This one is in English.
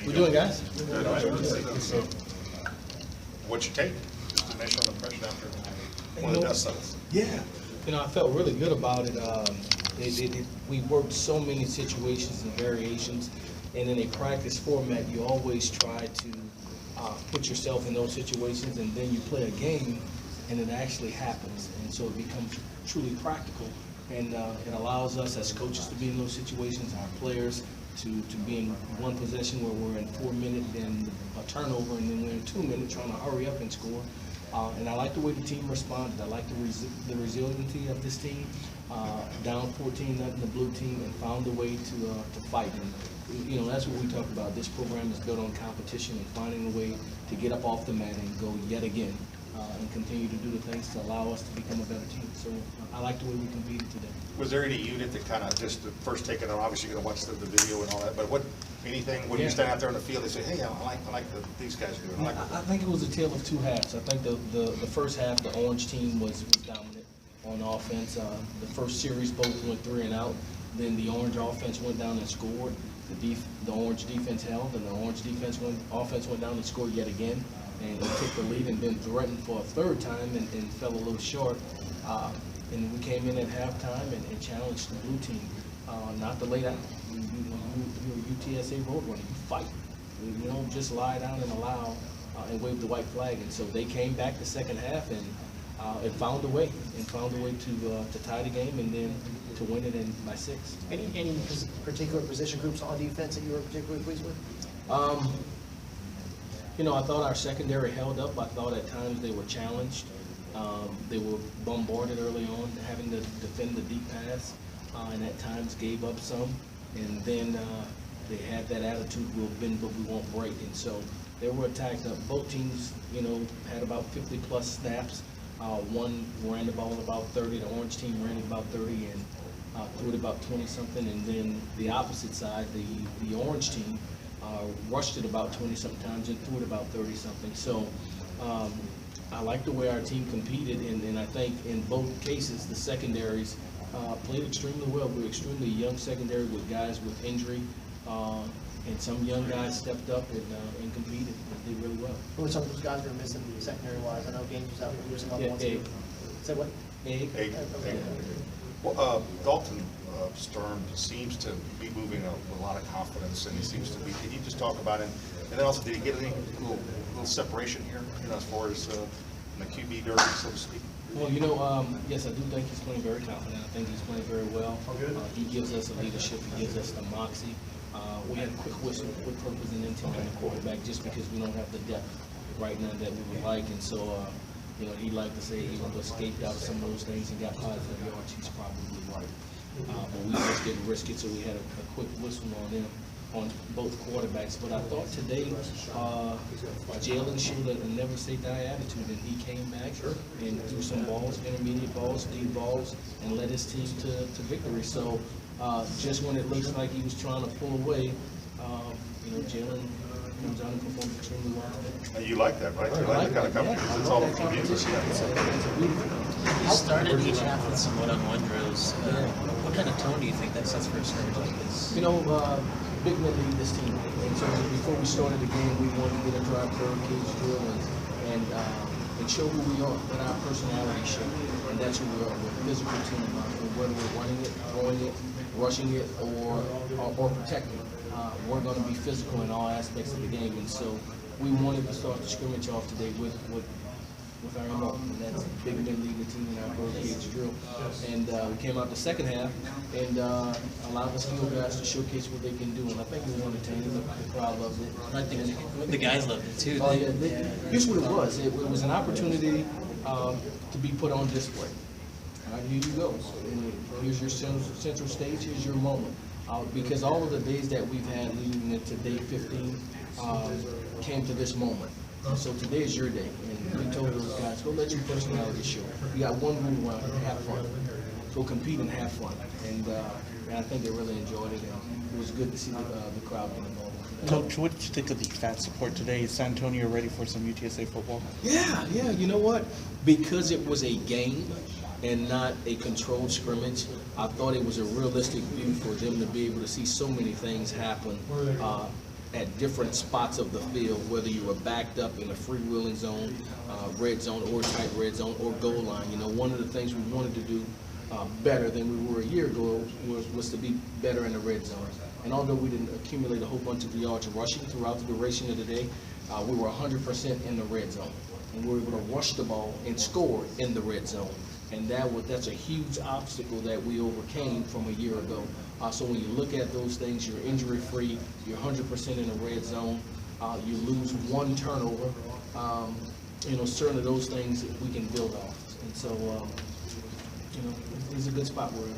We're doing, guys? What's your take? Initial impression after one of the dust settles? Yeah. I felt really good about it. We worked so many situations and variations, and in a practice format, you always try to put yourself in those situations, and then you play a game, and it actually happens, and so it becomes truly practical, and it allows us as coaches to be in those situations, our players to be in one possession where we're in 4 minutes and a turnover, and then we're in 2 minutes trying to hurry up and score. And I like the way the team responded. I like the resiliency of this team. Down 14-0, the blue team, and found a way to fight. And that's what we talk about. This program is built on competition and finding a way to get up off the mat and go yet again, and continue to do the things to allow us to become a better team. So I like the way we competed today. Was there any unit that kind of just the first take it on? Obviously, you're going to watch the video and all that, but when you stand out there in the field, they say, "Hey, I like these guys do it." I think it was a tale of two halves. I think the first half, the orange team was dominant on offense. The first series, both went 3 and out. Then the orange offense went down and scored. The orange defense held, and the orange offense went down and scored yet again. And we took the lead and then threatened for a third time and fell a little short. And we came in at halftime and challenged the blue team not to lay down. You're a UTSA roadrunner. You fight. You don't just lie down and allow and wave the white flag. And so they came back the second half and found a way to tie the game and then to win it by 6. Any particular position groups on defense that you were particularly pleased with? I thought our secondary held up. I thought at times they were challenged. They were bombarded early on, having to defend the deep pass, and at times gave up some. And then they had that attitude, we'll bend but we won't break. And so they were attacked. Both teams, had about 50+ snaps. One ran the ball about 30. The orange team ran it about 30 and threw it about 20-something. And then the opposite side, the orange team, rushed it about 20-something times and threw it about 30-something. So I like the way our team competed, and I think in both cases the secondaries played extremely well. We're extremely young secondary with guys with injury, and some young guys stepped up and competed and did really well. Who were some of those guys that are missing secondary-wise? I know Gaines was out for years and other ones. Say what? Egg. Well, Dalton Sturm seems to be moving with a lot of confidence, and he seems to be. Can you just talk about him? And then also, did he get any little separation here, as far as in the QB derby, so to speak? Well, yes, I do think he's playing very confident. I think he's playing very well. He gives us a leadership. He gives us the moxie. We had a quick whistle, quick purpose, and intent on the quarterback just because we don't have the depth right now that we would like. And so, he'd like to say he escaped out of some of those things and got positive yards. He's probably right. But we just didn't risk it, so we had a quick whistle on them, on both quarterbacks. But I thought today Jalen showed a never say die attitude, and he came back and threw some balls, intermediate balls, deep balls, and led his team to victory. So just when it looks like he was trying to pull away, Jalen comes out and performs extremely well today. You like that, right? You like that kind of competition. It's all about competition. You started each half with some one-on-one drills. What kind of tone do you think that sets for a scrimmage like this? Big men lead this team. And so before we started the game, we wanted to get a drive cage drill and show who we are, let our personality show. And that's who we are. We're a physical team. Whether we're running it, throwing it, rushing it, or protecting it. We're going to be physical in all aspects of the game. And so we wanted to start the scrimmage off today with our MO, and that's big men leading the team in our bird cage drill. And we came out the second half and allowed the skill guys to showcase what they can do. And I think it was entertaining. The crowd loved it. I think the guys loved it too. Here's what it was. It was an opportunity to be put on display. All right, here you go. Here's your central stage. Here's your moment. Because all of the days that we've had leading into day 15 came to this moment. So today is your day, and we told those guys, go let your personality show. You got one rule around here, have fun. Go compete and have fun. And I think they really enjoyed it, and it was good to see the crowd get involved. Coach, what did you think of the fan support today? Is San Antonio ready for some UTSA football? Yeah, you know what? Because it was a game and not a controlled scrimmage, I thought it was a realistic view for them to be able to see so many things happen at different spots of the field, whether you were backed up in a freewheeling zone, red zone, or tight red zone, or goal line. You know, one of the things we wanted to do better than we were a year ago was to be better in the red zone. And although we didn't accumulate a whole bunch of yards rushing throughout the duration of the day, we were 100% in the red zone. And we were able to rush the ball and score in the red zone. And that's a huge obstacle that we overcame from a year ago. So when you look at those things, you're injury-free, you're 100% in the red zone, you lose one turnover. You know, certainly those things we can build off. And so, you know, it's a good spot we're in.